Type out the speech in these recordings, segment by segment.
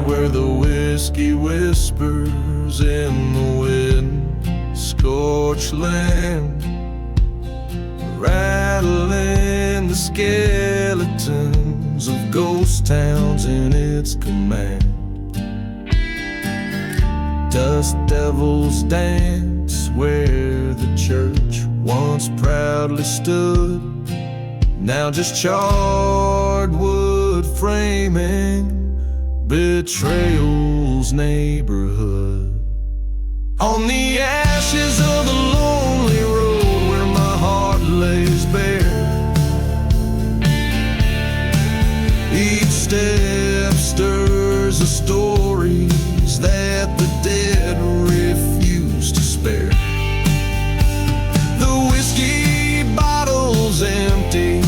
where the whiskey whispers in the wind, scorched land, rattling the skeletons of ghost towns in its command. Dust devils dance where the church once proudly stood, now just charred wood framing betrayal's neighborhood. On the ashes of the lonely road where my heart lays bare, each step stirs the stories that the dead refuse to spare. The whiskey bottle's empty,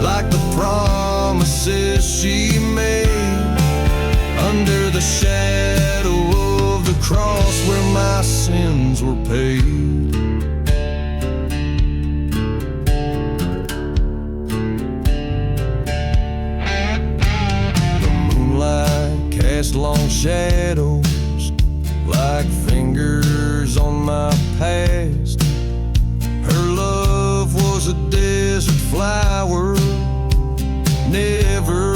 like the promises she made, under the shadow of the cross where my sins were paid. The moonlight cast long shadows like fingers on my past. Her love was a desert flower, never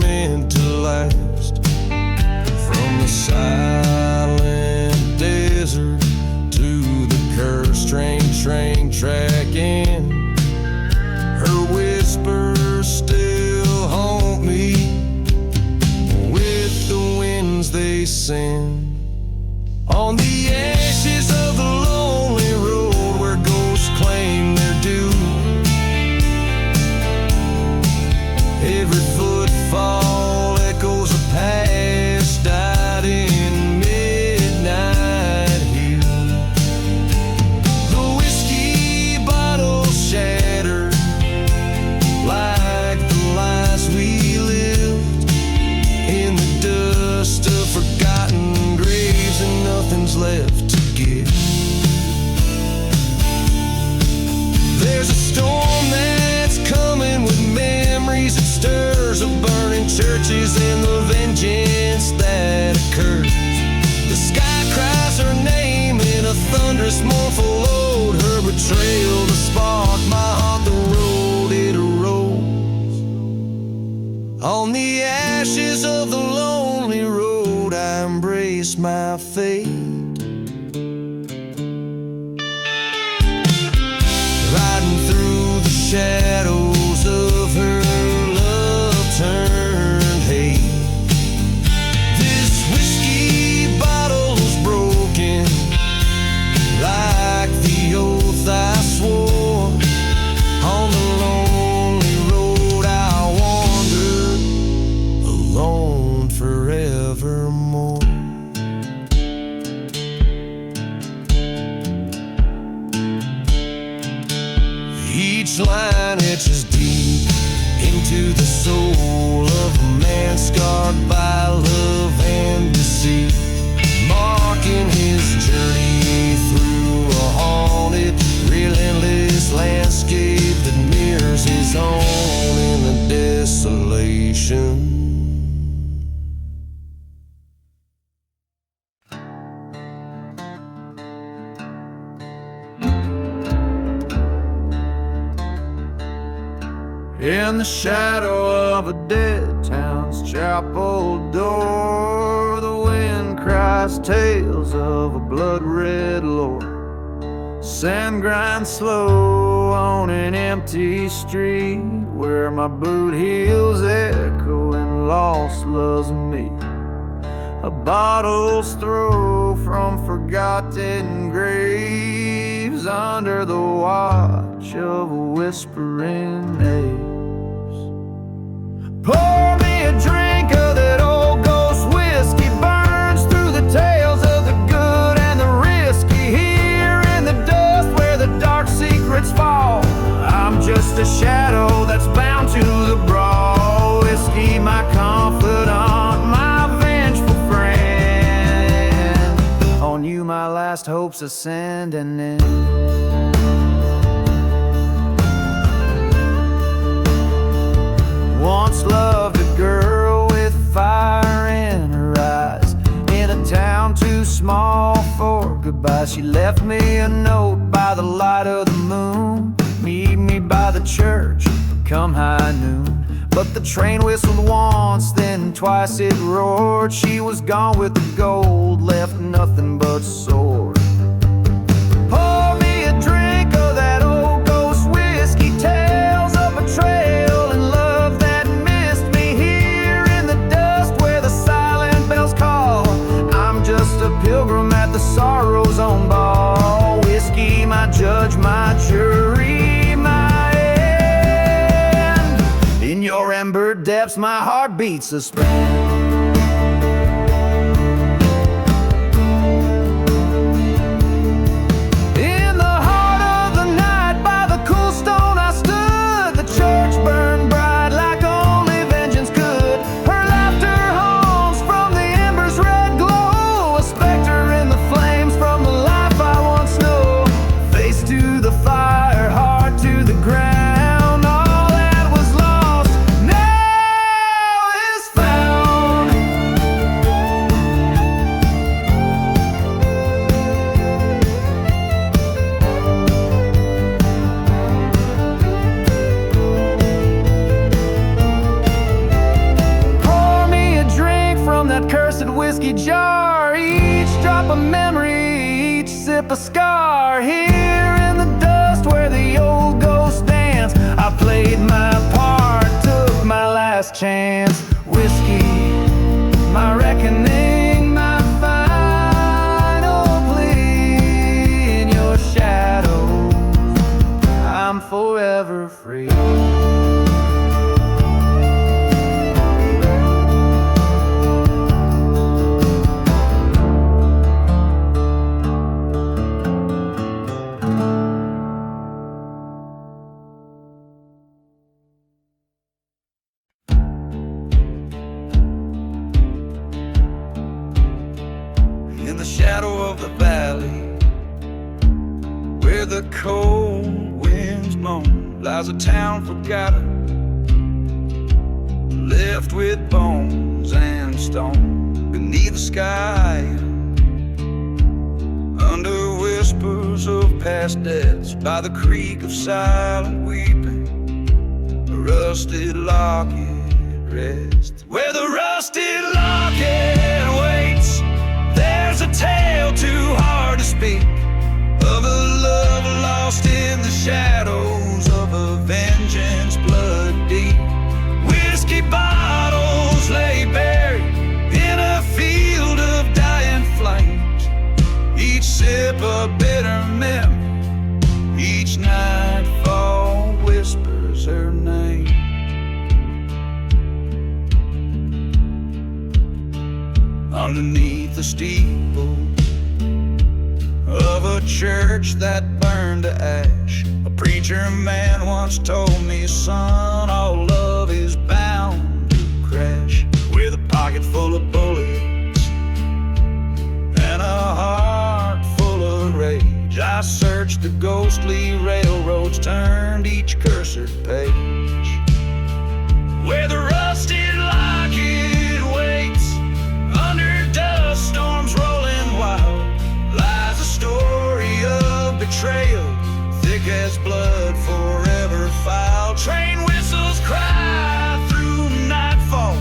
meant to last. From the silent desert to the cursed train track in, her whispers still haunt me with the winds they send. On the ashes of the lonely road where ghosts claim their due, every footfall echoes a past died in midnight here. The whiskey bottle shattered like the lies we lived in the dust of forgotten graves, and nothing's left to give. There's a storm that's coming with memories, it stirs of burning churches and the vengeance that occurs. The sky cries her name in a thunderous mournful ode, her betrayal to spark my heart, the road it erodes. On the ashes of the lonely road I embrace my fate, riding through the shadows of her love turned hate. This whiskey bottle's broken like the oath I swore. On the lonely road I wander alone forevermore. Each line etches deep into the soul of a man scarred by love and deceit, marking his journey through a haunted, relentless landscape that mirrors his own in the desolation. In the shadow of a dead town's chapel door, the wind cries tales of a blood-red lord. Sand grinds slow on an empty street where my boot heels echo and lost loves me. A bottle's throw from forgotten graves under the watch of a whispering age. Pour me a drink of that old ghost whiskey, burns through the tales of the good and the risky. Here in the dust where the dark secrets fall, I'm just a shadow that's bound to the brawl. Whiskey, my confidant, my vengeful friend. On you my last hopes ascend and end. Once loved a girl with fire in her small for goodbye. She left me a note by the light of the moon. Meet me by the church, come high noon. But the train whistled once, then twice it roared. She was gone with the gold, left nothing but sword. Pour me a drink of that old ghost whiskey, tales of betrayal and love that missed me. Here in the dust where the silent bells call, I'm just a pilgrim at the sorrow's own ball. Whiskey, my judge, my jury, my end. In your amber depths my heart beats suspend. Jar, each drop a memory, each sip a scar. Here in the dust where the old ghosts dance, I played my part, took my last chance. Whiskey, my reckoning, my final plea. In your shadows, I'm forever free. Shadow of the valley, where the cold winds moan, lies a town forgotten, left with bones and stone. Beneath the sky, under whispers of past deaths, by the creek of silent weeping, a rusted locket rests. Where the rusted locket waits, there's a tale too hard to speak, of a love lost in the shadows, of a vengeance blood deep. Whiskey bottles lay buried in a field of dying flames, each sip a bitter memory, each nightfall whispers her name. Underneath the steeple of a church that burned to ash, a preacher man once told me, son, all love is bound to crash. With a pocket full of bullets and a heart full of rage, I searched the ghostly railroads, turned each cursed page. Where the rusted locket waits, under dust storms rolling wild, lies a story of betrayal, thick as blood forever filed. Train whistles cry through nightfall,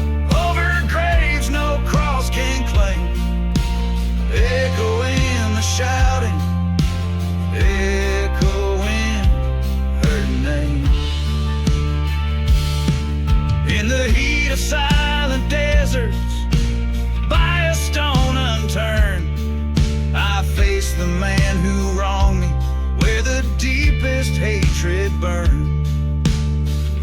over graves no cross can claim, echoing the shouting, echoing her name. In the heat of silent deserts, by a stone unturned, I face the man who wronged me, where the deepest hatred burned.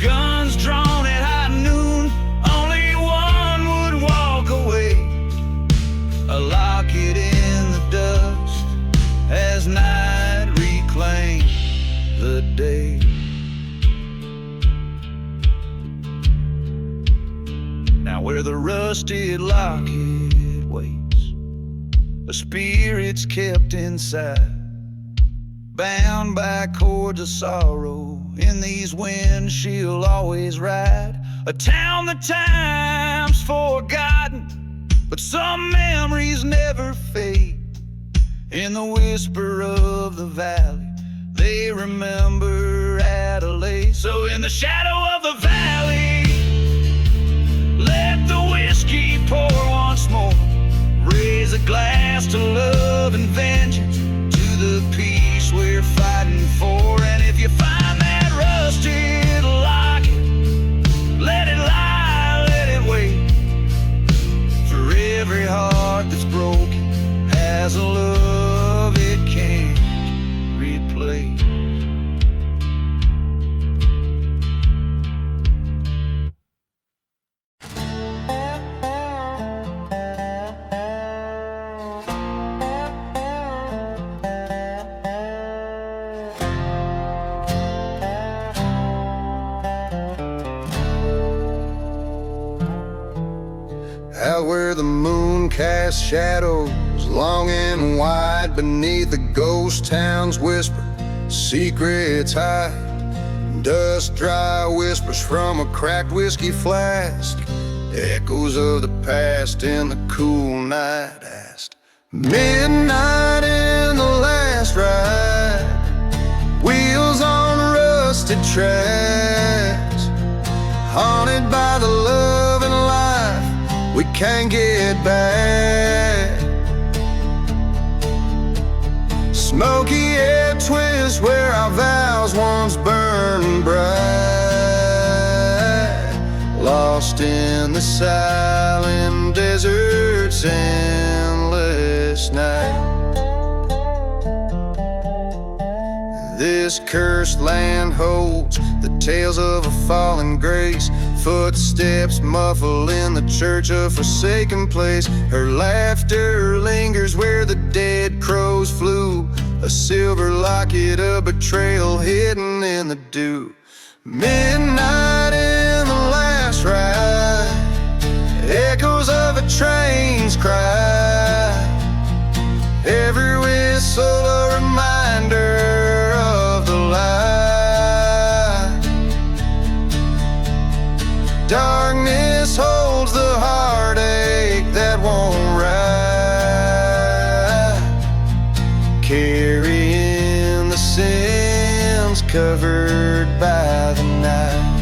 Guns drawn at high noon, only one would walk away. A locket in the dust as night reclaimed the day. Now where the rusted locket waits, a spirit's kept inside, bound by cords of sorrow. In these winds she'll always ride. A town that time's forgotten, but some memories never fade. In the whisper of the valley, they remember Adelaide. So in the shadow of the valley, let the whiskey pour once more. Raise a glass to love and vengeance, to the peace we're fighting for. And if you find that rusted locket, let it lie, let it wait. For every heart that's broken has a love it can't replace. Out where the moon casts shadows long and wide beneath the ghost town's whisper, secrets hide. Dust dry whispers from a cracked whiskey flask, echoes of the past in the cool night asked. Midnight in the last ride, wheels on rusted tracks, haunted by the love and life we can't get back. Smoky air twist where our vows once burned bright, lost in the silent desert's endless night. This cursed land holds the tales of a fallen grace, footsteps muffle in the church, a forsaken place. Her laughter lingers where the dead crows flew, a silver locket, a betrayal hidden in the dew. Midnight in the last ride, echoes of a train's cry, every whistle a reminder of the light. Darkness holds the heartache that won't ride, carrying the sins covered by the night.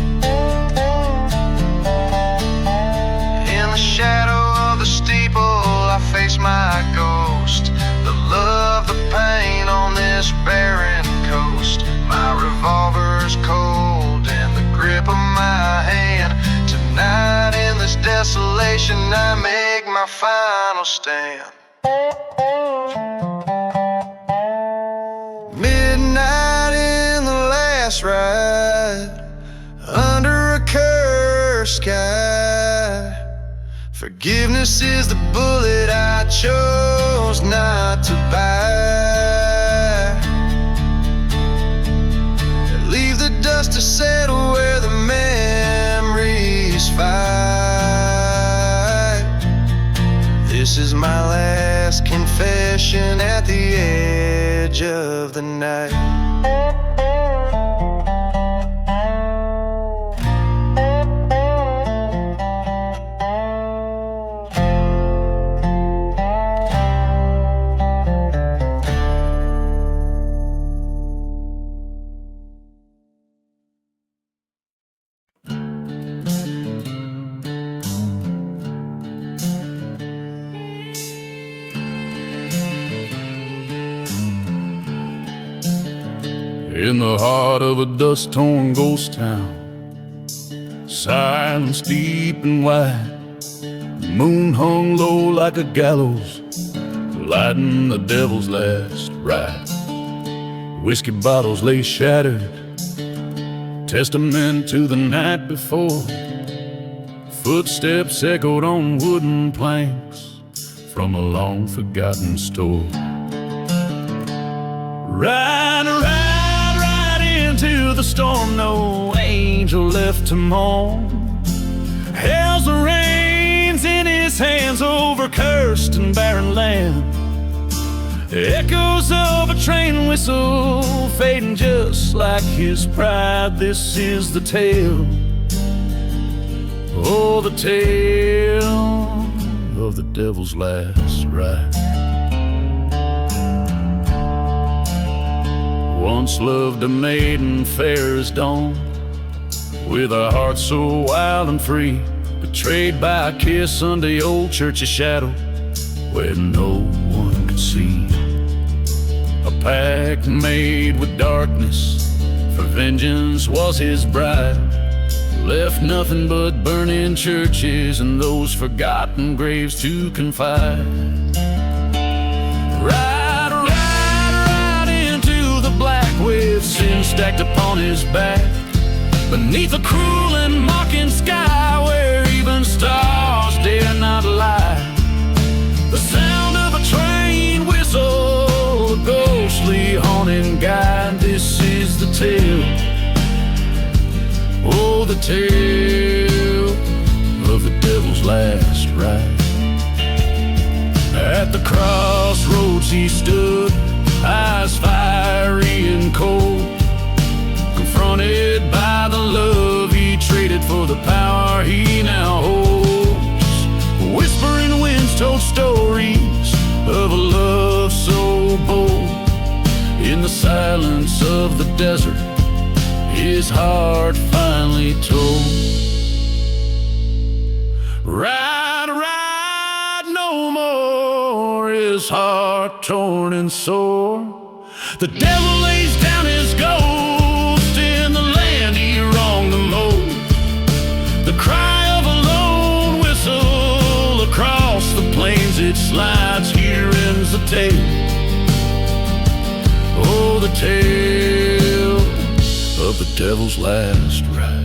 In the shadow of the steeple I face my ghost, the love, the pain on this barren coast. My revolver's cold in the grip of my hand. Tonight in this desolation I make my final stand. Midnight in the last ride, under a cursed sky. Forgiveness is the bullet I chose not to buy. Leave the dust to settle where the memories fight. This is my last confession at the edge of the night. In the heart of a dust-torn ghost town, silence deep and wide, the moon hung low like a gallows, lighting the devil's last ride. Whiskey bottles lay shattered, testament to the night before. Footsteps echoed on wooden planks from a long-forgotten store. Ride, into the storm, no angel left to mourn. Hell's the reins in his hands over cursed and barren land. Echoes of a train whistle fading just like his pride. This is the tale, oh, the tale of the devil's last ride. Once loved a maiden fair as dawn, with a heart so wild and free, betrayed by a kiss under the old church's shadow, where no one could see. A pact made with darkness, for vengeance was his bride, left nothing but burning churches and those forgotten graves to confide. Ride into the black with sin stacked upon his back, beneath a cruel and mocking sky where even stars dare not lie. The sound of a train whistle, a ghostly haunting guide. This is the tale, oh, the tale of the devil's last ride. At the crossroads he stood, eyes fiery and cold, confronted by the love he traded for the power he now holds. Whispering winds told stories of a love so bold. In the silence of the desert, his heart finally told. Ride, ride no more, his heart torn and sore. The devil lays down his ghost in the land he wronged the most. The cry of a lone whistle across the plains it slides. Here ends the tale, oh, the tale of the devil's last ride.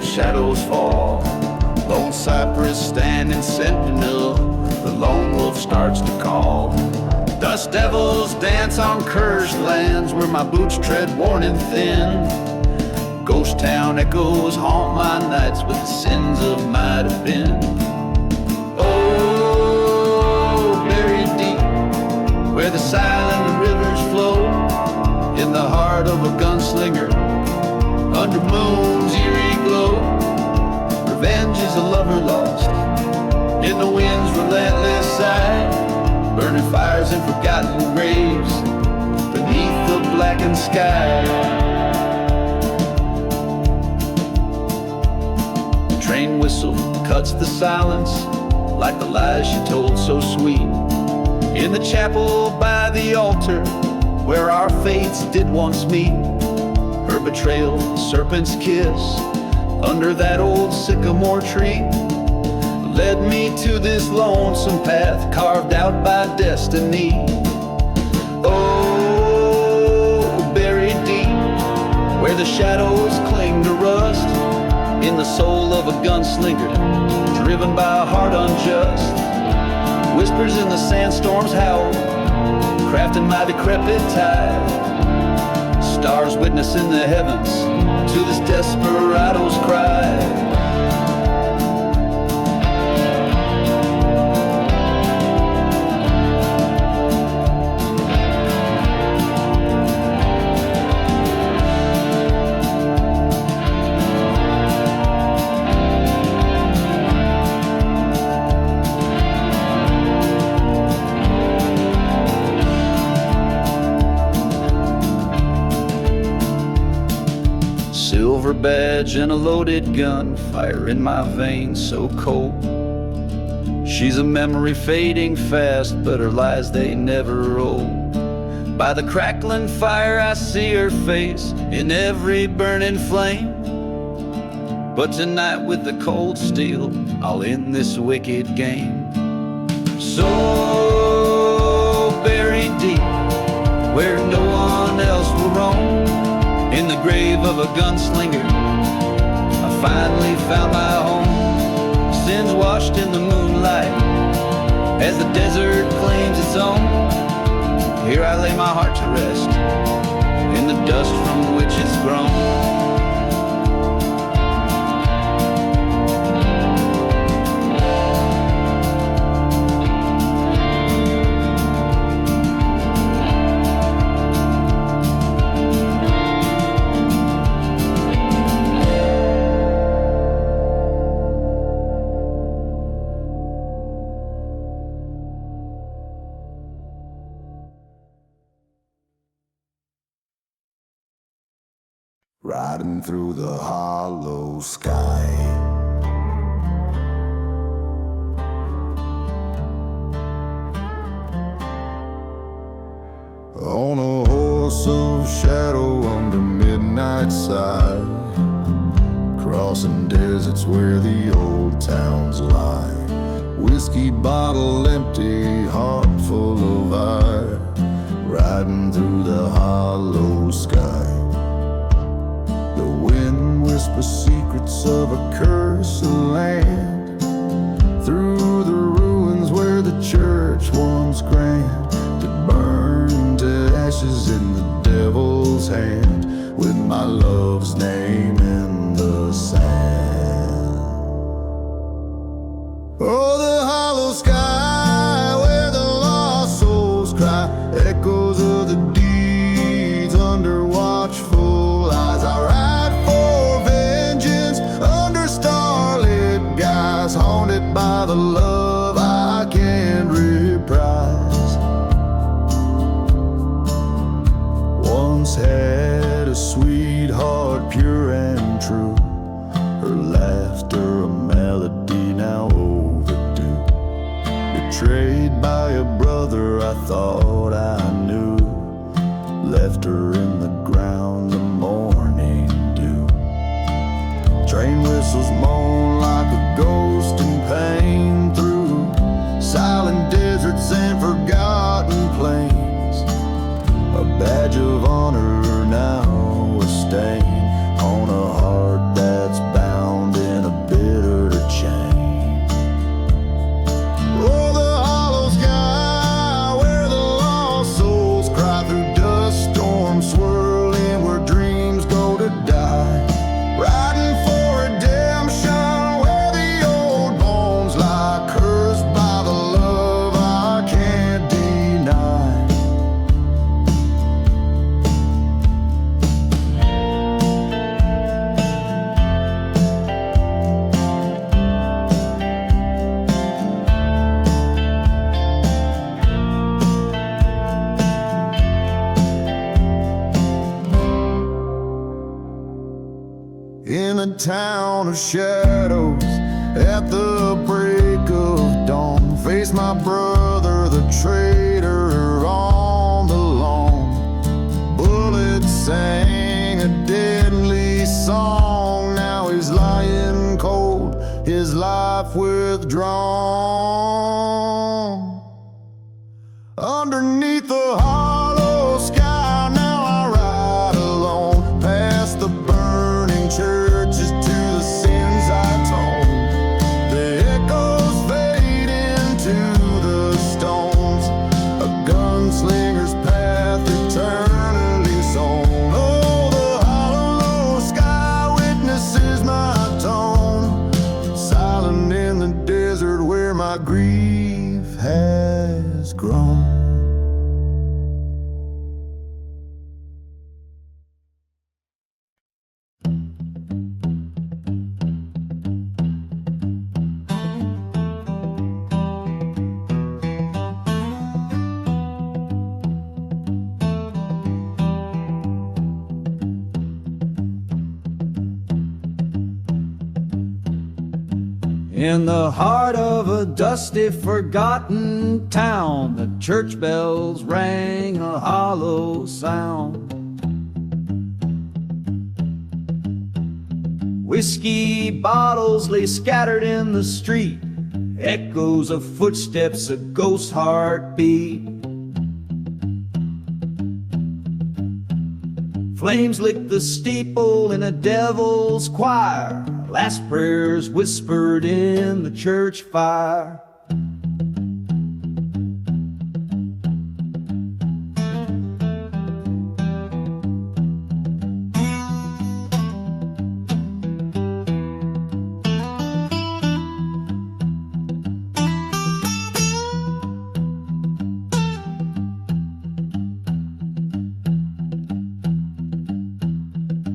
Shadows fall, lone cypress standing sentinel, the lone wolf starts to call. Dust devils dance on cursed lands where my boots tread worn and thin. Ghost town echoes haunt my nights with the sins of might have been. Oh, buried deep where the silent rivers flow, in the heart of a gunslinger under moon's eerie glow. Revenge is a lover lost in the wind's relentless sigh, burning fires and forgotten graves beneath the blackened sky. The train whistle cuts the silence like the lies she told so sweet. In the chapel by the altar where our fates did once meet, her betrayal, serpent's kiss under that old sycamore tree, led me to this lonesome path carved out by destiny. Oh, buried deep where the shadows cling to rust, in the soul of a gunslinger driven by a heart unjust. Whispers in the sandstorm's howl, crafting my decrepit tide. Stars witness in the heavens to this desperado's cry. Silver badge and a loaded gun, fire in my veins so cold. She's a memory fading fast, but her lies they never roll. By the crackling fire I see her face in every burning flame. But tonight with the cold steel I'll end this wicked game. So buried deep where no one else will roam, in the grave of a gunslinger I finally found my home. Sins washed in the moonlight, as the desert claims its own. Here I lay my heart to rest in the dust from which it's grown. Riding through the hollow sky, on a horse of shadow under midnight side, crossing deserts where the old towns lie. Whiskey bottle empty, heart full of ire, riding through the hollow sky. The wind whispers secrets of a cursed land, through the ruins where the church once grand, to burn to ashes in the devil's hand, with my love's name in the sand. Oh, the hollow sky where the lost souls cry, echoes of the deeds under watchful eyes. I ride for vengeance under starlit skies, haunted by the love I can't reprise. Once had a sweetheart, pure and true, her laughter a melody now overdue. Betrayed by a brother I thought I knew, left her in the ground, the morning dew. Train whistles moan like a ghost in pain, through silent deserts and forgotten plains. A badge of honor now, a stain on a heart that's bound in a bitter chain. Oh, the hollow sky where the lost souls cry, through dust storms swirling where dreams go to die. Riding for redemption where the old bones lie, cursed by the love I can't deny. In a town of shadows, at the break of dawn, face my brother, the traitor, on the lawn. Bullets sang a deadly song. Now he's lying cold, his life withdrawn. Underneath the hollow sky, now I ride alone, past the burning churches to the sins I told. The echoes fade into the stones, a gunslinger's path eternally sown. Oh, the hollow sky witnesses my tone, silent in the desert where my grief has grown. In the heart of a dusty, forgotten town, the church bells rang a hollow sound. Whiskey bottles lay scattered in the street, echoes of footsteps, a ghost heartbeat. Flames licked the steeple in a devil's choir, last prayers whispered in the church fire.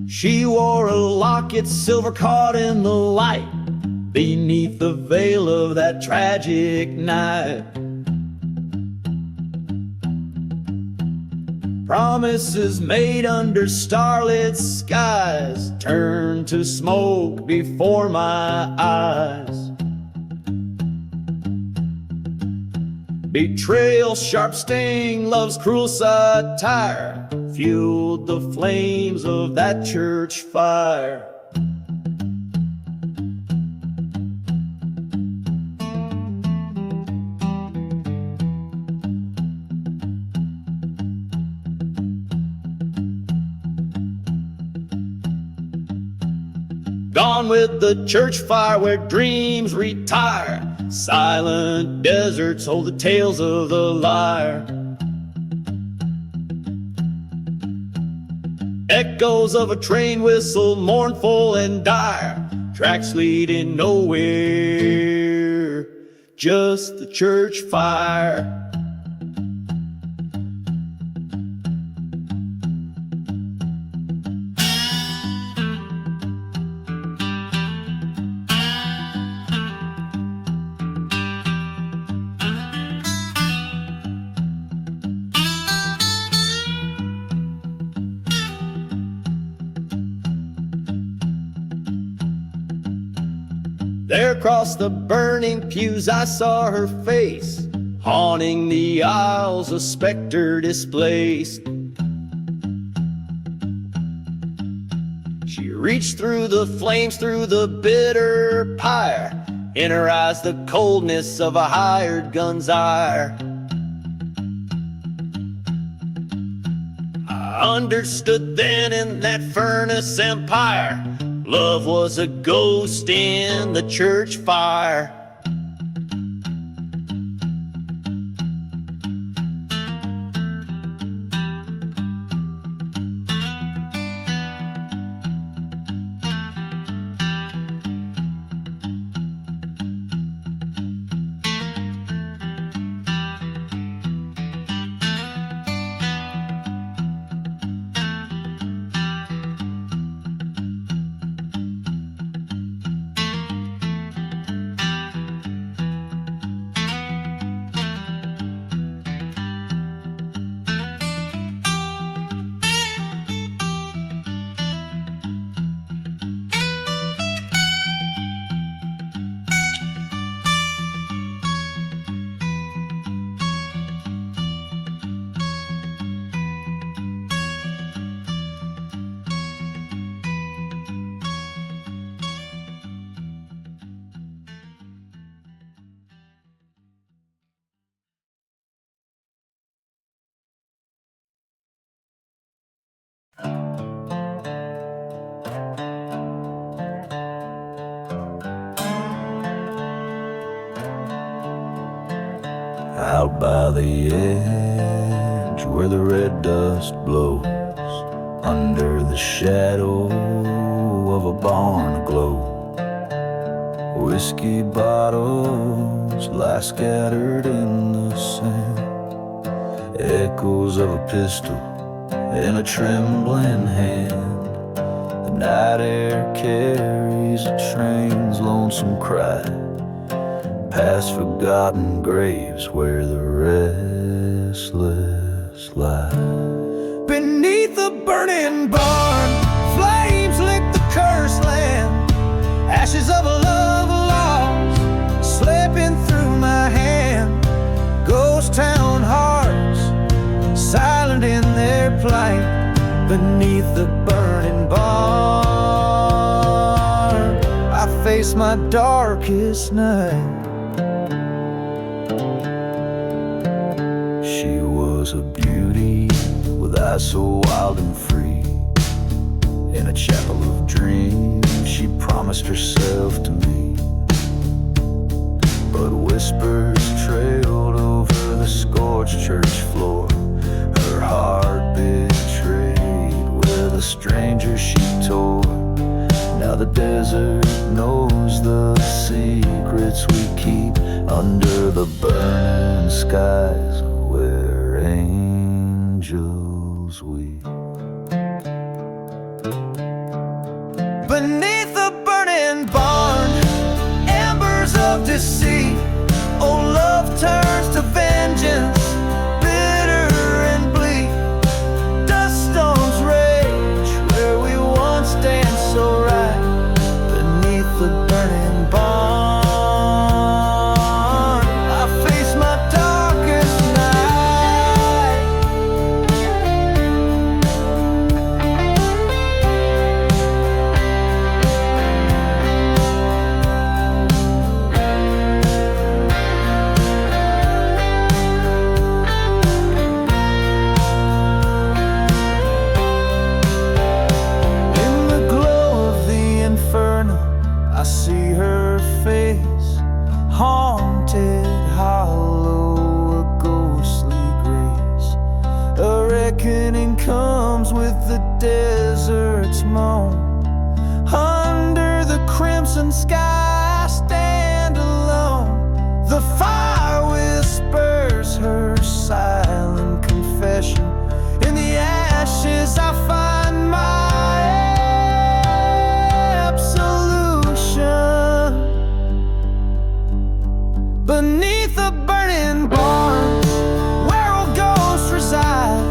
She wore a locket, silver caught in the light, beneath the veil of that tragic night. Promises made under starlit skies turned to smoke before my eyes. Betrayal, sharp sting, love's cruel satire fueled the flames of that church fire. Gone with the church fire where dreams retire. Silent deserts hold the tales of the liar. Echoes of a train whistle, mournful and dire. Tracks leading nowhere, just the church fire. There across the burning pews I saw her face, haunting the aisles, a specter displaced. She reached through the flames, through the bitter pyre. In her eyes the coldness of a hired gun's ire. I understood then in that furnace empire, love was a ghost in the church fire. Out by the edge where the red dust blows, under the shadow of a barn aglow, whiskey bottles lie scattered in the sand, echoes of a pistol in a trembling hand. The night air carries a train's lonesome cry, past forgotten graves where the restless lie. Beneath the burning barn, flames lick the cursed land. Ashes of a love lost, slipping through my hand. Ghost town hearts, silent in their plight. Beneath the burning barn, I face my darkest night. She was a beauty with eyes so wild and free. In a chapel of dreams she promised herself to me, but whispers trailed over the scorched church floor. Her heart betrayed with a stranger she tore. Now the desert knows the secrets we keep under the burning skies where angels weep. beneath the burning barn. Embers of deceit, oh love turns to vengeance, bitter and bleak. Dust storms rage where we once danced so right, beneath the burning barn. I face my darkest night. In the glow of the inferno, I see her face, haunted, hollow, a ghostly grace. A reckoning comes with the desert's moan. Under the crimson sky, I stand alone. The fire whispers her silent confession. In the ashes, I find my absolution. Beneath the burning barn, where all ghosts reside,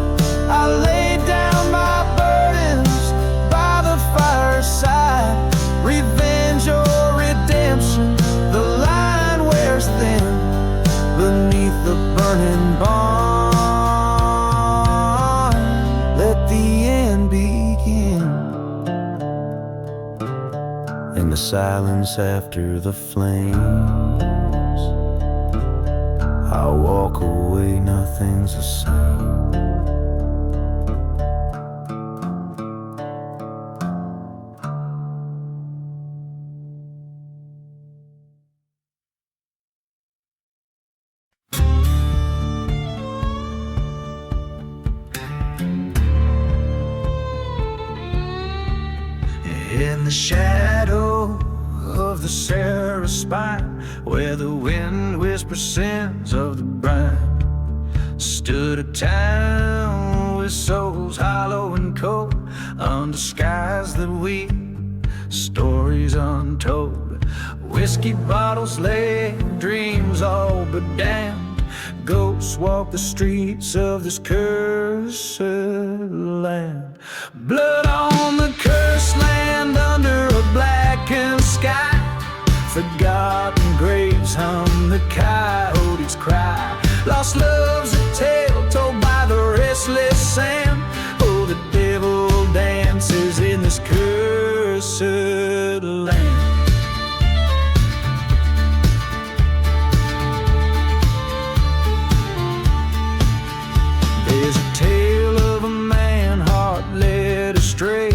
I lay down my burdens by the fireside. Revenge or redemption, the line wears thin. Beneath the burning barn, let the end begin. In the silence after the flames, I walk away, nothing's the same. In the shadow of the Sarah spine, where the wind whispers sins of the brine, stood a town with souls hollow and cold, under skies that weep stories untold. Whiskey bottles lay, dreams all but damned. Ghosts walk the streets of this cursed land. Blood on the cursed land under a blackened sky. Forgotten graves hum the coyote's cry. Lost love's a tale told by the restless sand. Oh, the devil dances in this cursed land. There's a tale of a man heart led astray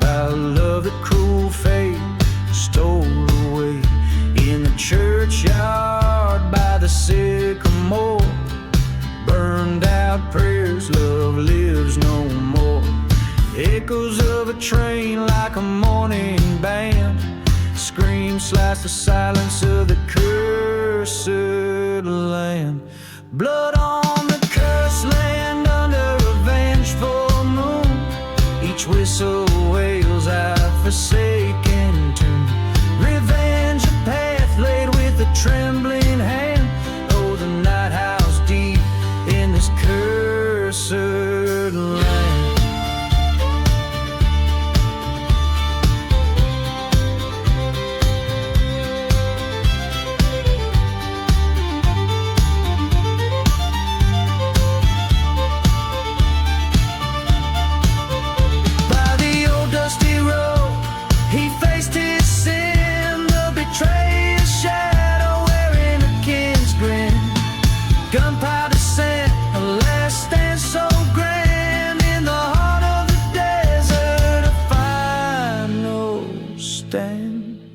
by a love that cruel fate stole away. In the churchyard by the sycamore, burned out prayers, love lives no more. Echoes of a train like a morning band, screams slice the silence of the cursed land. Blood on the cursed land under a vengeful moon. Each whistle wails out forsaken tune. Revenge a path laid with a trembling hand. Oh, the night house deep in this cursed land. Gunpowder scent, a last stand so grand. In the heart of the desert, a final stand.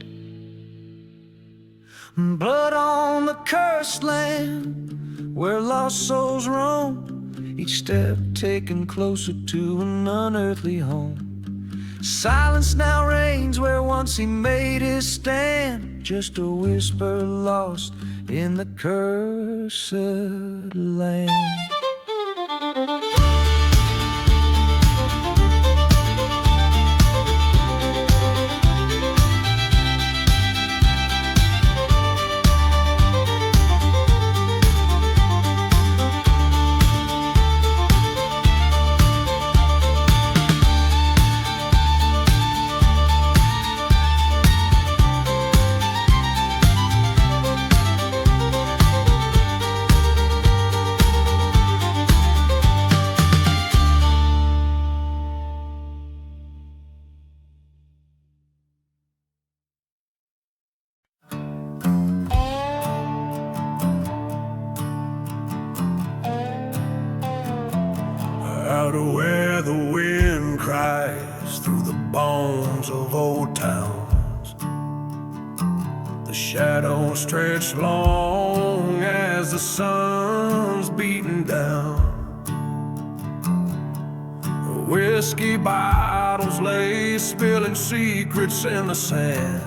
Blood on the cursed land, where lost souls roam, each step taken closer to an unearthly home. Silence now reigns where once he made his stand, just a whisper lost in the cursed land. arms of old towns. The shadows stretch long as the sun's beating down. Whiskey bottles lay spilling secrets in the sand.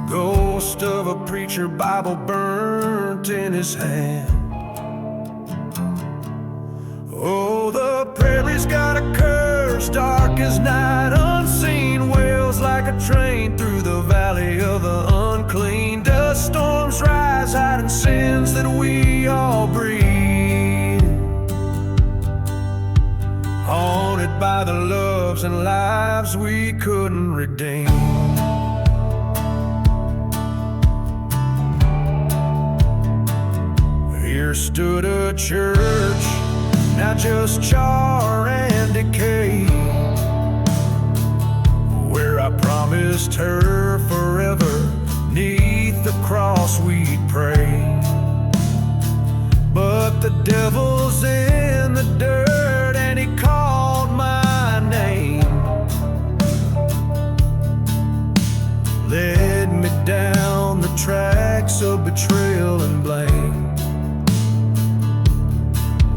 Ghost of a preacher, Bible burnt in his hand. Oh, the prairie's got a curse, dark as night, unseen, wails like a train through the valley of the unclean. Dust storms rise, hiding sins that we all breathe. Haunted by the loves and lives we couldn't redeem. Here stood a church, now just char and decay, where I promised her forever, 'neath the cross we'd pray. But the devil's in the dirt and he called my name, led me down the tracks of betrayal and blame.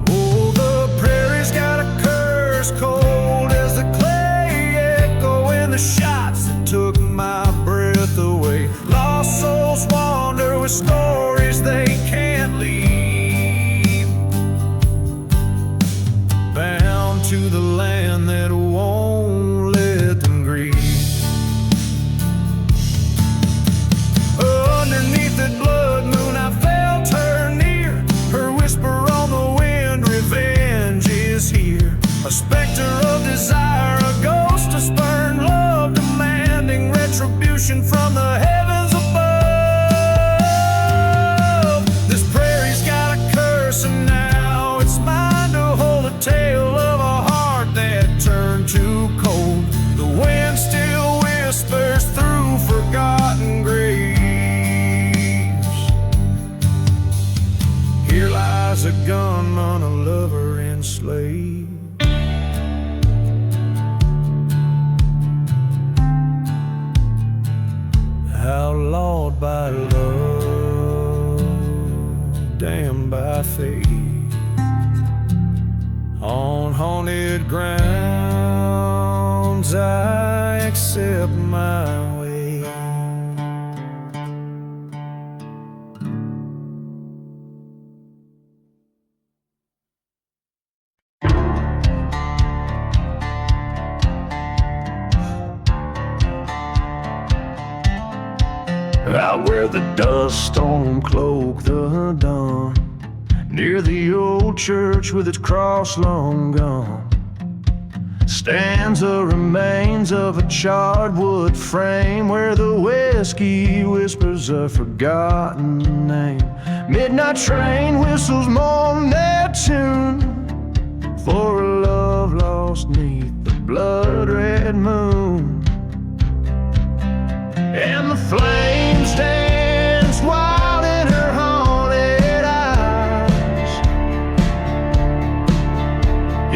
Oh, the prairie's got a curse, cold as the clay, echoing the shots that took my breath away. Lost souls wander with stories they can't leave, bound to the land that won't let them grieve. Underneath the blood moon I felt her near, her whisper on the wind, revenge is here. A specter of desire, a ghost of spurned love, demanding retribution from the heavens above. This prairie's got a curse and now it's mine to hold a tale of a heart that turned too cold. The wind still whispers through forgotten graves. Here lies a gunman, a lover enslaved. Outlawed by love, damned by fate. On haunted grounds I accept my way. Out where the dust storm cloaked the dawn, near the old church with its cross long gone, stands the remains of a charred wood frame, where the whiskey whispers a forgotten name. Midnight train whistles mourn their tune for a love lost 'neath the blood-red moon. And the flames dance wild in her haunted eyes,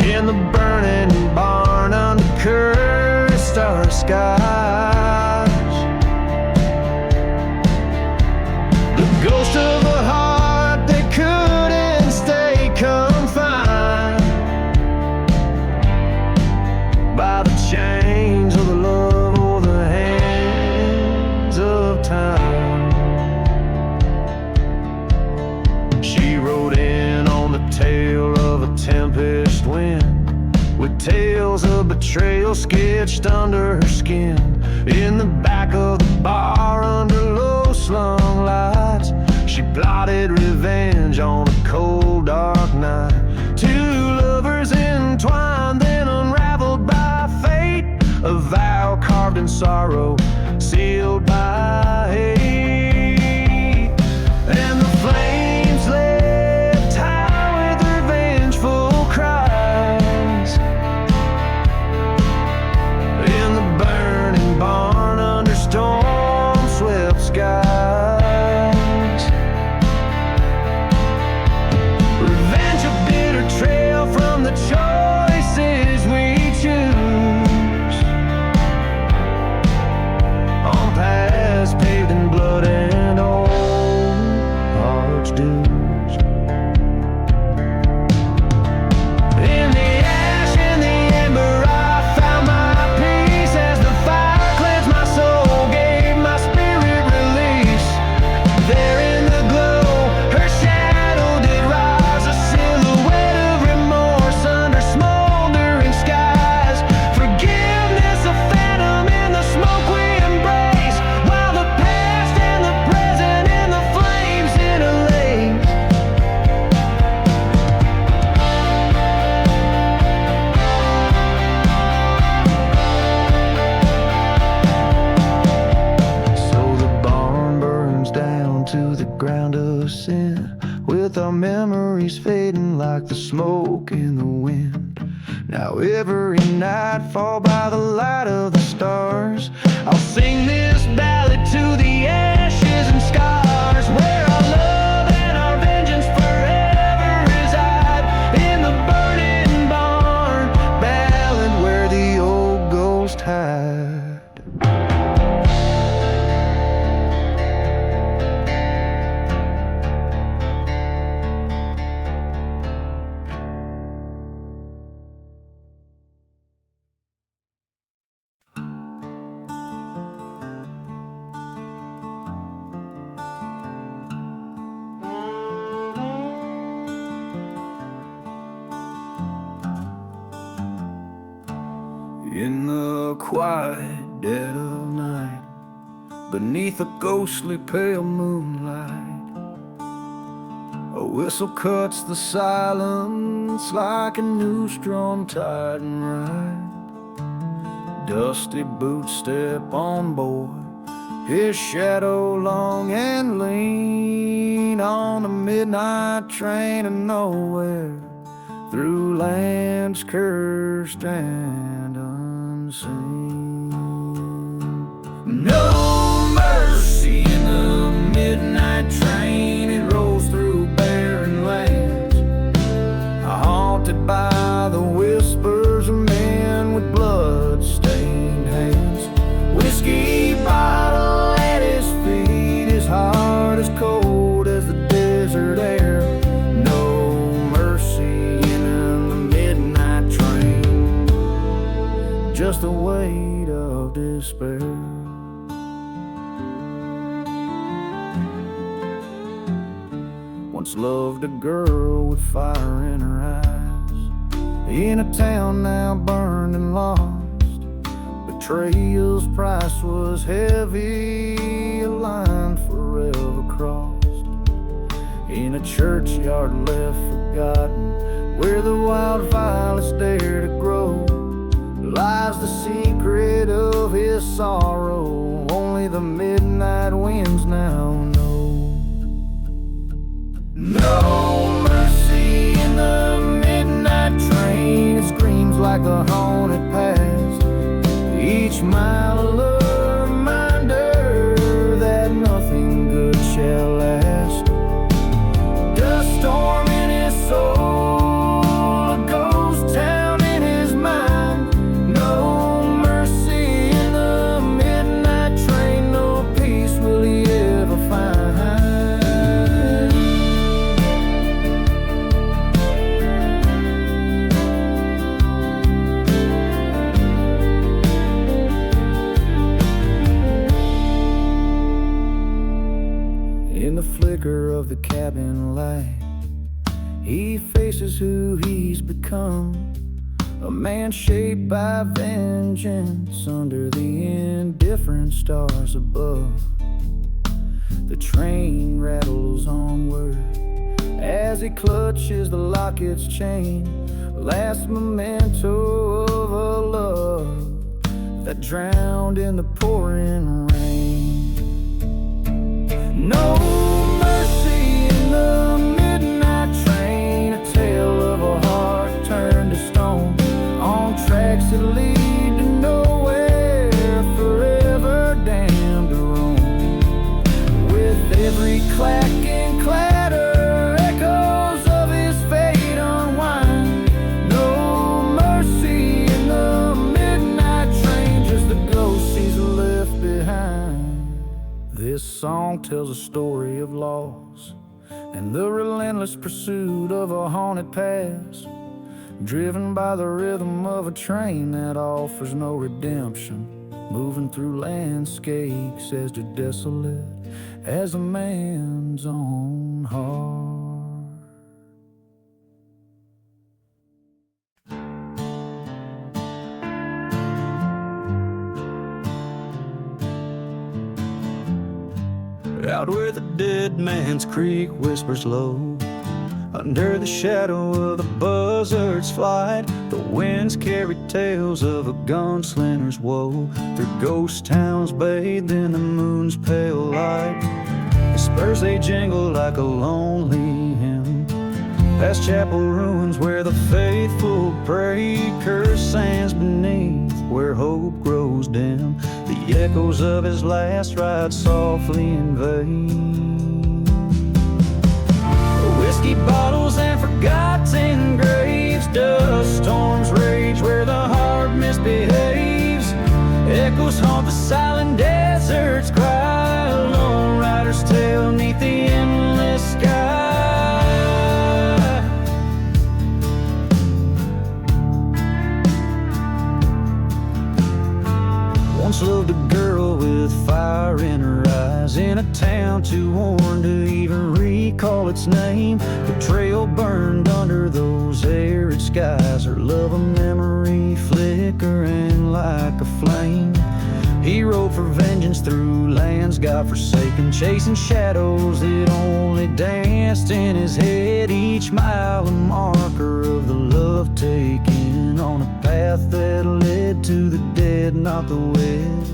in the burning barn under cursed star skies. The ghost of a heart that couldn't stay confined by the chains of the love or the hands of time. She rode in on the tail of a tempest wind, with tales of betrayal sketched under her skin. In the back of the bar under low slung lights, she plotted revenge on a cold dark night. Two lovers entwined, then unraveled by fate, a vow carved in sorrow, sealed by hate. And the flames lift high with revengeful cries, in the burning barn under storm-swept skies. Revenge, a bitter trail from the choices we smoke in the wind. Now every nightfall by the light of the stars, I'll sing this ballad to the ashes and scars, where our love and our vengeance forever reside, in the burning barn. Ballad where the old ghost hide. In the quiet dead of night, beneath a ghostly pale moonlight, a whistle cuts the silence like a new strong tide and ride. Dusty boots step on board, his shadow long and lean, on the midnight train to nowhere, through lands cursed and unseen. No mercy in the midnight train, it rolls through barren lands, haunted by the whispers of men with blood-stained hands. Whiskey bottle at his feet, his heart is cold as the desert air. No mercy in the midnight train, just the weight of despair. Once loved a girl with fire in her eyes, in a town now burned and lost. Betrayal's price was heavy, a line forever crossed. In a churchyard left forgotten, where the wild violets dare to grow, lies the secret of his sorrow, only the midnight winds now know. No mercy in the midnight train, it screams like the haunted past, each mile a reminder that nothing good shall last. Dust storm in his soul, a ghost town in his mind. No mercy in the midnight train, no peace will he ever find. In the flicker of the cabin light, he faces who he's become, a man shaped by vengeance under the indifferent stars above. The train rattles onward as he clutches the locket's chain, last memento of a love that drowned in the pouring rain. No mercy in the midnight train, a tale of a heart turned to stone, on tracks that lead to nowhere, forever damned to roam. With every clack and clatter, echoes of his fate unwind. No mercy in the midnight train, just the ghosts he's left behind. This song tells a story of loss and the relentless pursuit of a haunted past, driven by the rhythm of a train that offers no redemption, moving through landscapes as desolate as a man's own heart. Out where the dead man's creek whispers low, under the shadow of the buzzard's flight, the winds carry tales of a gunslinger's woe, through ghost towns bathed in the moon's pale light. The spurs they jingle like a lonely hymn, Past chapel ruins where the faithful pray, cursed sands beneath where hope grows dim. The echoes of his last ride softly invade. Whiskey bottles and forgotten graves, dust storms rage where the heart misbehaves. Echoes haunt the silent deserts, cry a lone rider's tale neath the endless sky. Once loved a girl with fire in her eyes, in a town too worn to even recall its name. The trail burned under those arid skies, her love a memory flickering like a flame. He rode for vengeance through lands God-forsaken, chasing shadows that only danced in his head. Each mile a marker of the love taken on a path that led to the dead, not the wed.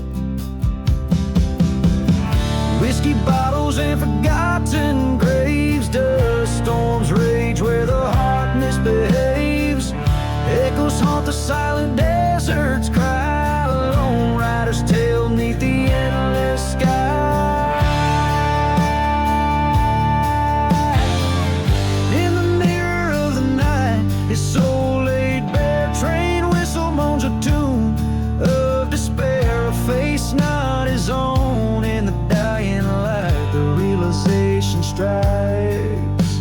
Whiskey bottles and forgotten graves, dust storms rage where the heart misbehaves. Echoes haunt the silent deserts, cry a lone rider's tale neath the endless sky. In the mirror of the night, his soul laid bare, train whistle moans a tune of despair. A face not his own in the dying light, the realization strikes,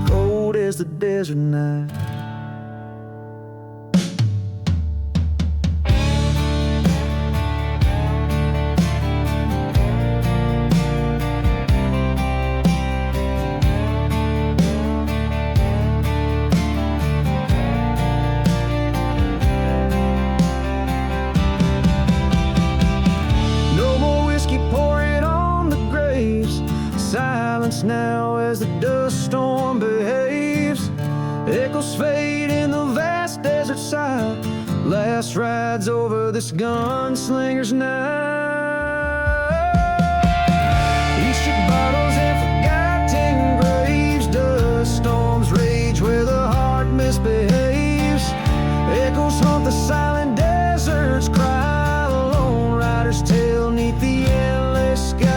cold as the desert night. Now as the dust storm behaves, echoes fade in the vast desert side. Last rides over this gunslinger's night. Each bottles and forgotten graves, dust storms rage where the heart misbehaves. Echoes haunt the silent deserts, cry a lone rider's tale neath the endless sky.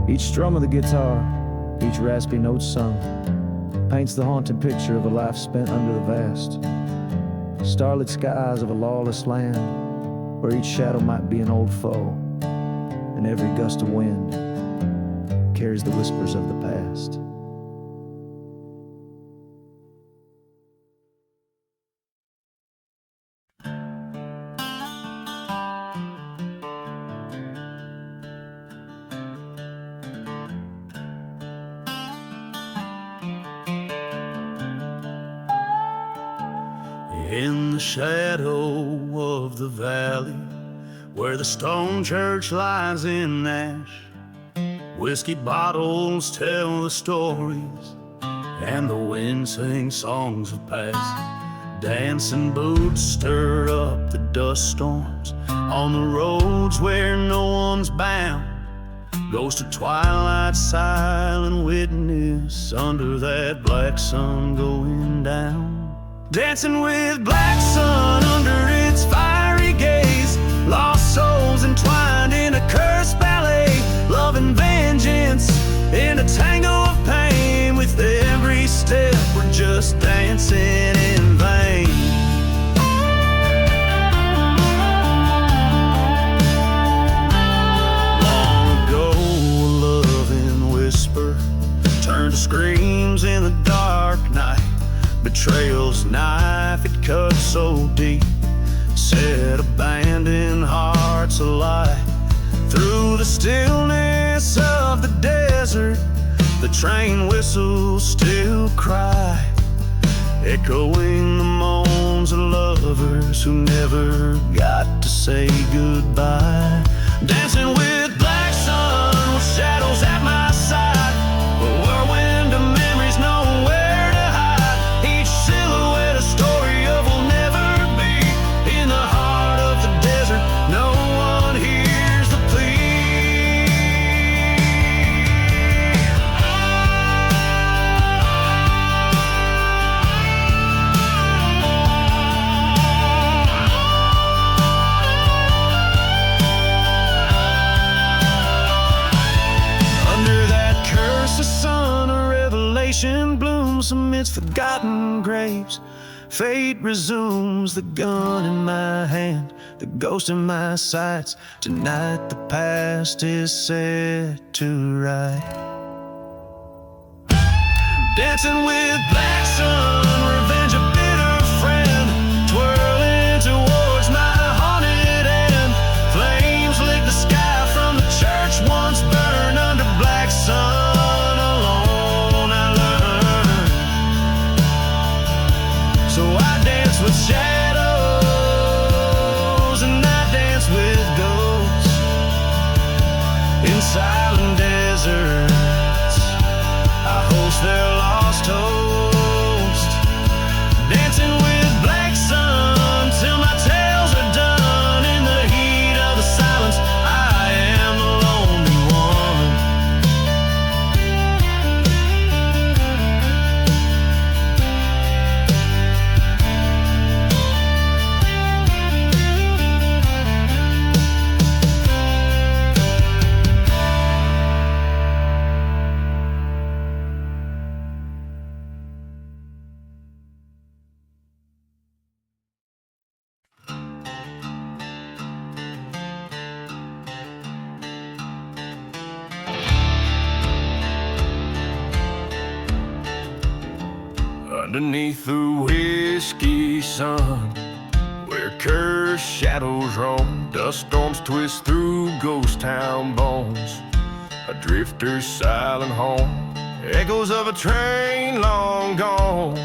Each strum of the guitar, each raspy note sung, paints the haunted picture of a life spent under the vast starlit skies of a lawless land, where each shadow might be an old foe, and every gust of wind carries the whispers of the past. In the shadow of the valley, where the stone church lies in ash, whiskey bottles tell the stories, and the wind sings songs of past. Dancing boots stir up the dust storms on the roads where no one's bound. Goes to twilight, silent witness under that black sun going down. Dancing with black sun under its fiery gaze, lost souls entwined in a cursed ballet, love and vengeance in a tango of pain. With every step we're just dancing in vain. Long ago a loving whisper turned to screams in the dark night. Betrayal's knife, it cut so deep, set abandoned hearts alight. Through the stillness of the desert, the train whistles still cry, echoing the moans of lovers who never got to say goodbye. Dancing with black sun, with shadows at my side, a whirlwind of memories nowhere to hide. Each silhouette a story of will never be. In the heart of the desert, no one hears the plea. forgotten graves. Fate resumes, the gun in my hand, the ghost in my sights. Tonight the past is set to right. Dancing with black sun, revenge a bitter friend, twirling towards my haunted end. Flames lick the sky from the church once burned under black sun. Alone I learned, so I dance with shadows and I dance with ghosts in silent deserts. I host their lost host, dancing with black sun till my tales are done. In the heat of the silence, I am the lonely one. Underneath the whiskey sun, where cursed shadows roam, dust storms twist through ghost town bones. A drifter's silent home, echoes of a train long gone,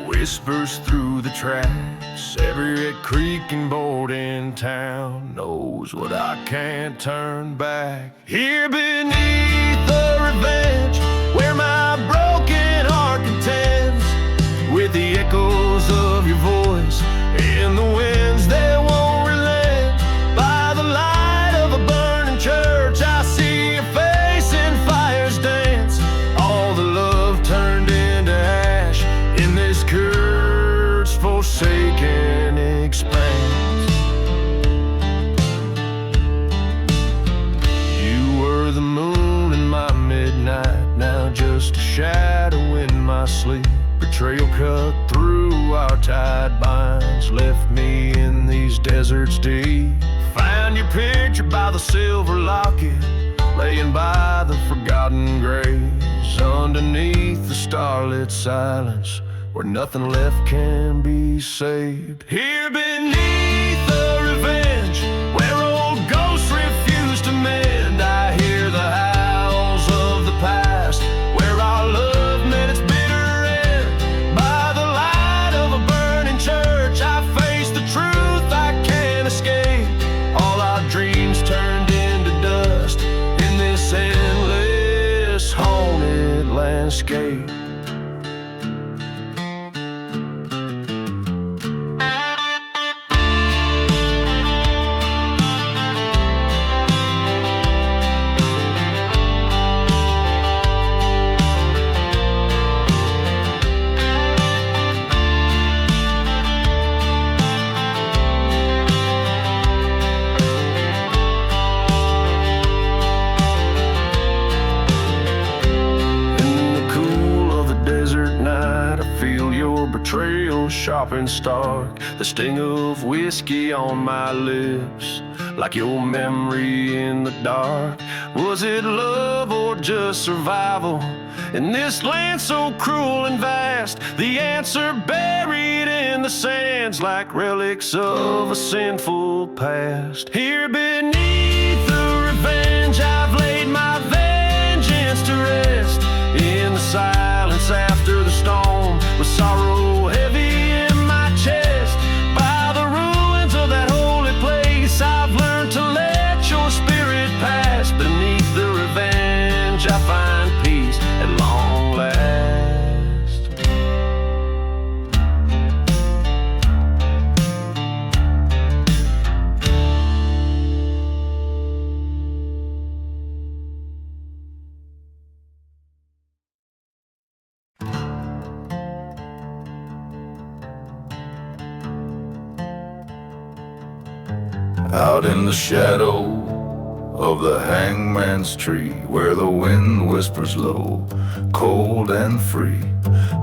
whispers through the tracks. Every red creek and board in town knows what I can't turn back. Here beneath the revenge, where my broken heart contends with the echoes of your voice in the winds that won't relent. By the light of a burning church, I see your face in fire's dance. All the love turned into ash in this cursed, forsaken expanse. You were the moon in my midnight, now just a shadow in my sleep. Trail cut through our tide binds, left me in these deserts deep. Found your picture by the silver locket, laying by the forgotten graves. Underneath the starlit silence, where nothing left can be saved. Here beneath the revenge, where old ghosts refuse to mend, I hear the howls of the past, where our love met its bitter. I face the truth I can't escape. All our dreams turned into dust in this endless haunted landscape. Betrayal sharp and stark, the sting of whiskey on my lips, like your memory in the dark. Was it love or just survival in this land so cruel and vast? The answer buried in the sands, like relics of a sinful past. Here beneath the revenge, I've laid my vengeance to rest. In the silence after the storm, with sorrow heavy in my chest. By the ruins of that holy place, I've learned to let your spirit pass. Beneath the revenge, I find peace at long last. Out in the shadow of the hangman's tree, where the wind whispers low, cold and free,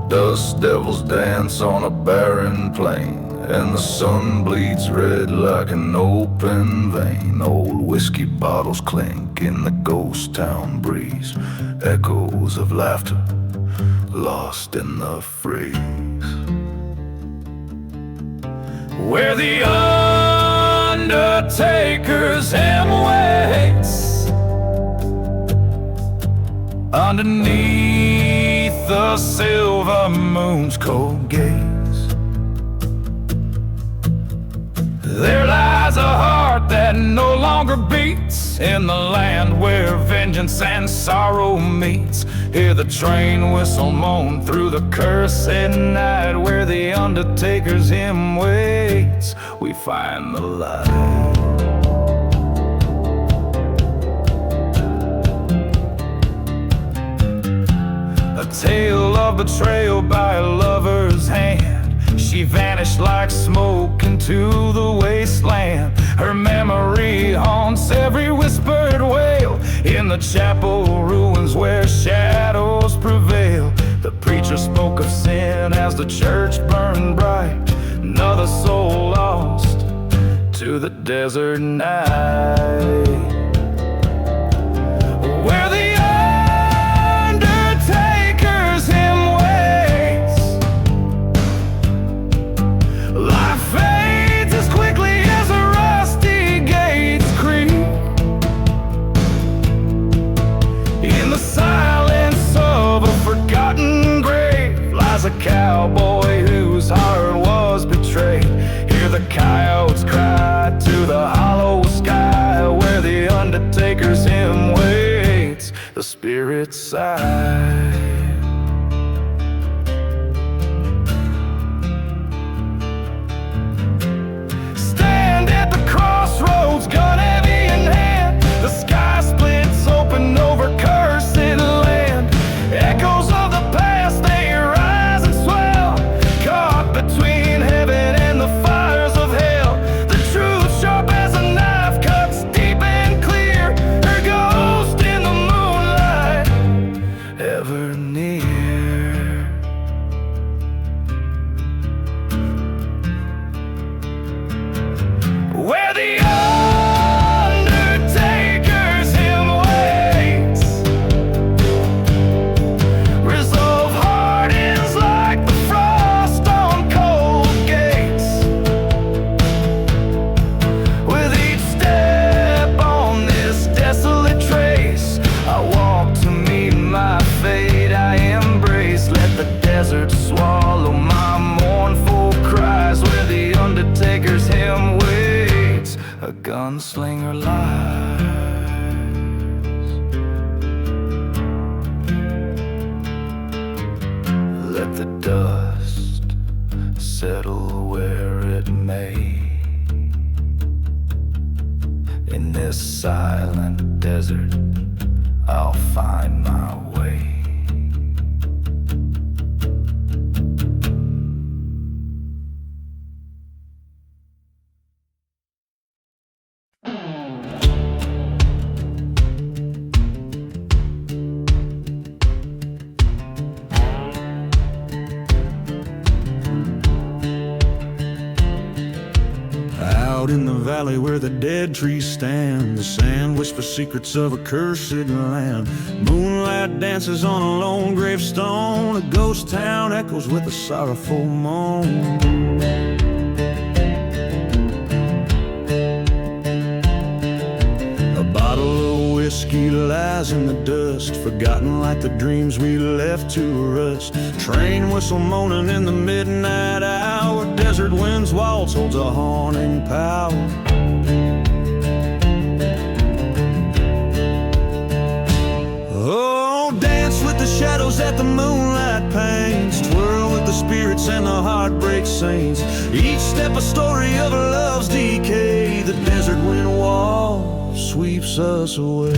Dust devils dance on a barren plain, and the sun bleeds red like an open vein. Old whiskey bottles clink in the ghost town breeze, echoes of laughter lost in the freeze. Where the undertaker's hymn waits underneath the silver moon's cold gaze, there lies a heart that no longer beats in the land where vengeance and sorrow meets. Hear the train whistle moan through the cursed night, where the undertaker's hymn waits, we find the light. A tale of betrayal by a lover's hand. She vanished like smoke into the wasteland. Her memory haunts every whispered wail in the chapel ruins where shadows prevail. The preacher spoke of sin as the church burned bright. Another soul lost to the desert night. Where the undertaker's hymn waits, life fades as quickly as the rusty gates creak. In the silence of a forgotten grave lies a cowboy whose heart was betrayed. Hear the coyotes cry to the hollow sky, where the undertaker's hymn waits, the spirit sigh. Stand at the crossroads, gun heavy in hand. The sky splits open over cursed land. Echoes of the past, they rise and swell, caught between heaven and the fires of hell. The truth, sharp as a knife, cuts deep and clear. Her ghost in the moonlight, ever near. Where the undertaker's hymn waits, resolve hardens like the frost on cold gates. With each step on this desolate trace, I walk to meet my fate, I embrace. Let the desert swallow my mournful cries, where the undertaker's hymn waits, a gunslinger lies. Let the dust settle where it may. In this silent desert, I'll find my way. Out in the valley where the dead trees stand, the sand whispers secrets of a cursed land. Moonlight dances on a lone gravestone, a ghost town echoes with a sorrowful moan. A bottle of whiskey lies in the dust, forgotten like the dreams we left to rust. Train whistle moaning in the midnight hour, desert wind's waltz holds a haunting power. Oh, dance with the shadows that the moonlight paints, twirl with the spirits and the heartbreak saints. Each step a story of a love's decay, the desert wind wall sweeps us away.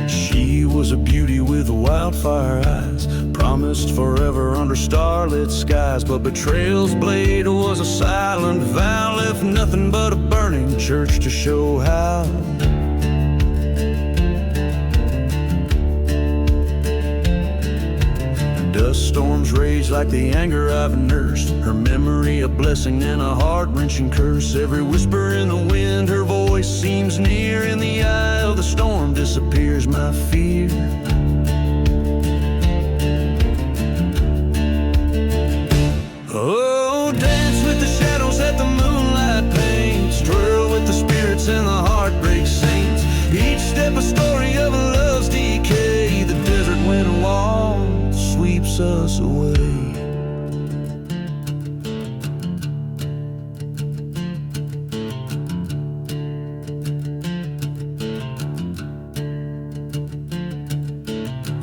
She was a beauty with wildfire eyes, promised forever under starlit skies. But betrayal's blade was a silent vow, left nothing but a burning church to show how. Memories rage like the anger I've nursed. Her memory a blessing and a heart-wrenching curse. Every whisper in the wind, her voice seems near. In the eye of the storm disappears my fear. Oh, dance with the shadows that the moonlight paints. Twirl with the spirits and the heartbreak saints. Each step a story of a love's decay. The desert wind wall sweeps us away.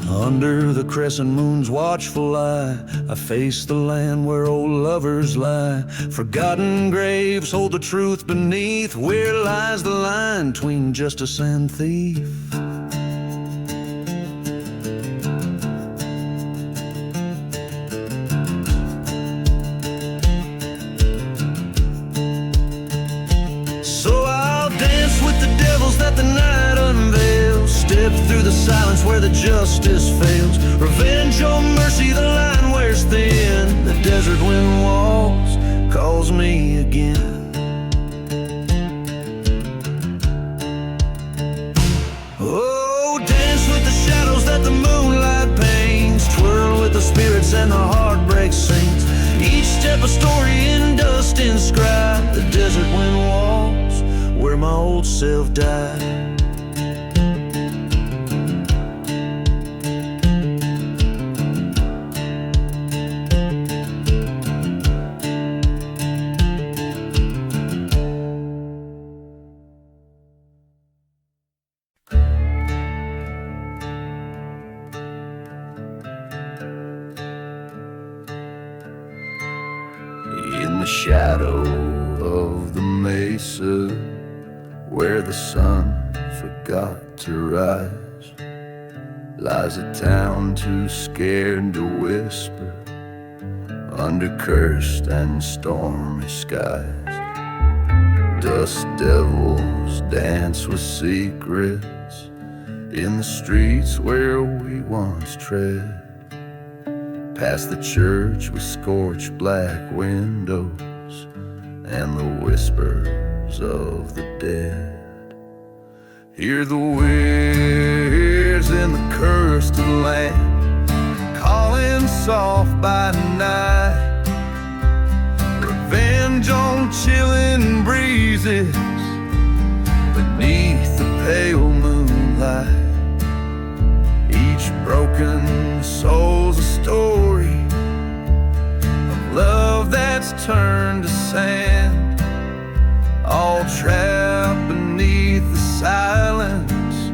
Under the crescent moon's watchful eye, I face the land where old lovers lie. Forgotten graves hold the truth beneath. Where lies the line between justice and thief? So I'll dance with the devils that the night unveils. Step through the silence where the justice fails. Revenge or mercy, the line wears thin. The desert wind walks, calls me again. Oh, dance with the shadows that the moonlight paints. Twirl with the spirits and the heartbreak saints. Each step a story in dust inscribed. The desert wind walks where my old self died. In the shadow of the mesa, where the sun forgot to rise, lies a town too scared to whisper under cursed and stormy skies. Dust devils dance with secrets in the streets where we once tread. Past the church with scorched black windows and the whispers of the dead. Hear the winds in the cursed land calling soft by night. Revenge on chilling breezes beneath the pale moonlight. Each broken soul's a story of love that's turned to sand, all trapped beneath the silence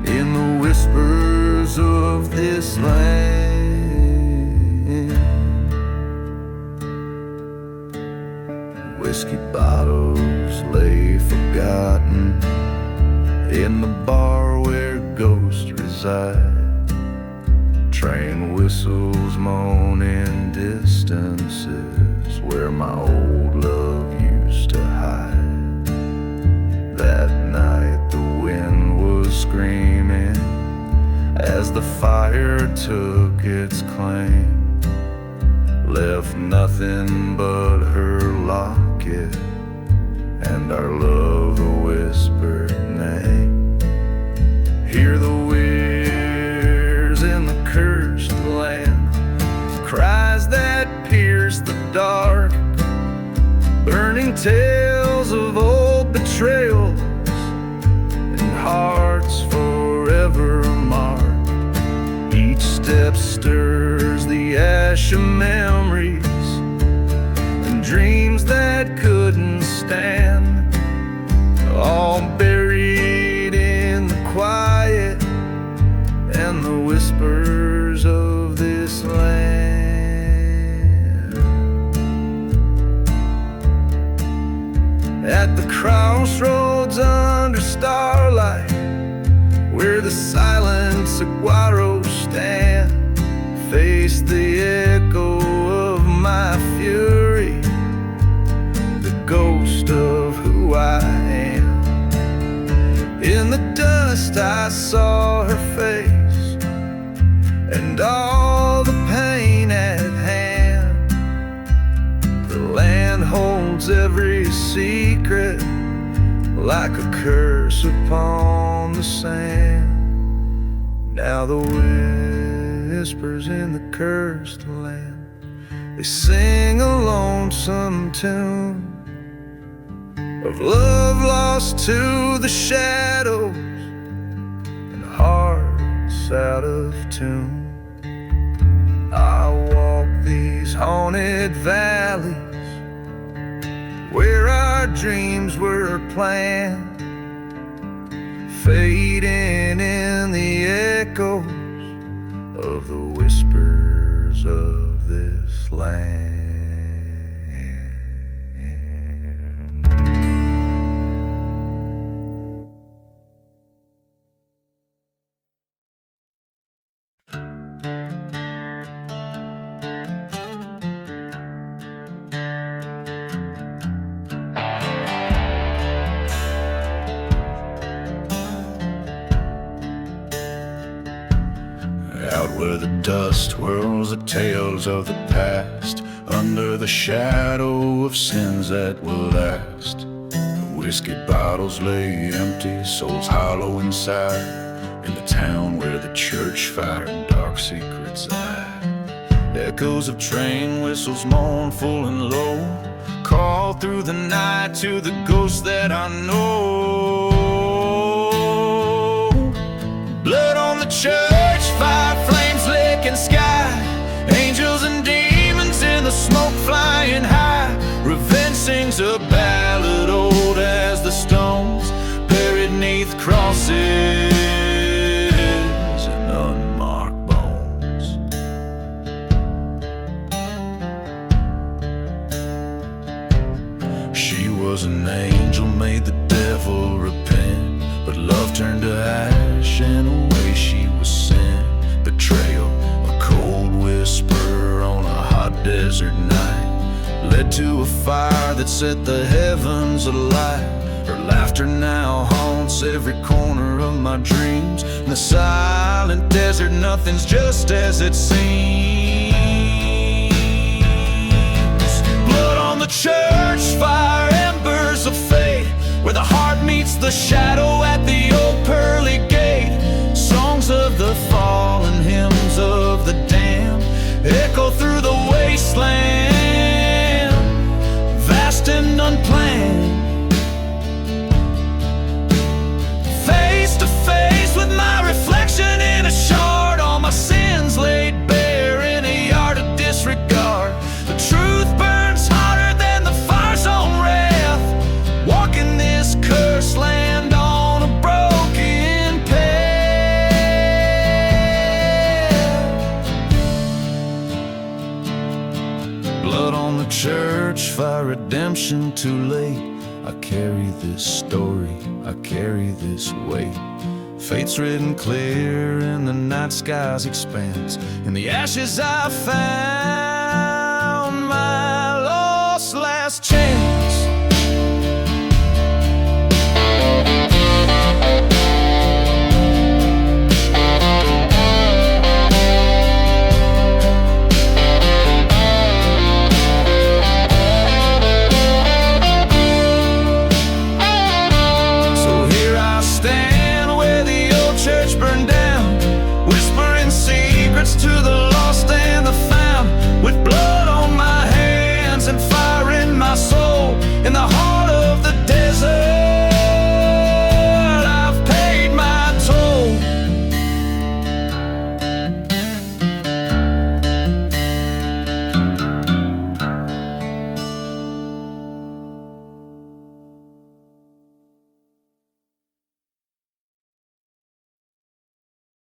in the whispers of this land. Whiskey bottles lay forgotten in the bar where ghosts reside. Train whistles moan in distances where my old love used to hide. That night the wind was screaming as the fire took its claim. Left nothing but her locket and our love a whispered name. Hear the weirs in the cursed land, cries that pierce the dark, burning tales of old betrayals and hearts forever marked. Each step stirs the ash of memories and dreams that couldn't stand, all buried in the quiet and the whispers of this land. At the crossroads under starlight, where the silent saguaros stand, face the echo of my fury, the ghost of who I am. In the dust I saw her face, and all the pain had secret, like a curse upon the sand. Now the whispers in the cursed land, they sing a lonesome tune of love lost to the shadows and hearts out of tune. I walk these haunted valleys where our dreams were planned, fading in the echoes of the whispers of this land. Out where the dust whirls the tales of the past, under the shadow of sins that will last. The whiskey bottles lay empty, souls hollow inside, in the town where the church fire and dark secrets lie. Echoes of train whistles mournful and low call through the night to the ghosts that I know. Blood on the church fire, flames licking sky, angels and demons in the smoke flying high. Revenge sings a ballad old as the stones buried neath crosses and unmarked bones. She was an angel, made the devil repent, but love turned to ash and away she was sent. Betrayal, a cold whisper on a hot desert night, led to a fire that set the heavens alight. Her laughter now haunts every corner of my dreams. In the silent desert, nothing's just as it seems. Blood on the church fire, embers of fate, where the heart meets the shadow at the old pearly gate. Songs of the fallen, hymns of the damned, echo through the wasteland, vast and unplanned. Face to face with my reflection in a shard, all my sins laid bare in a yard of disregard. The truth burns hotter than the fire's own wrath, walking this cursed land on a broken path. Blood on the church fire, redemption too late. I carry this story, I carry this weight. Fate's written clear in the night sky's expanse. In the ashes I found my lost last chance.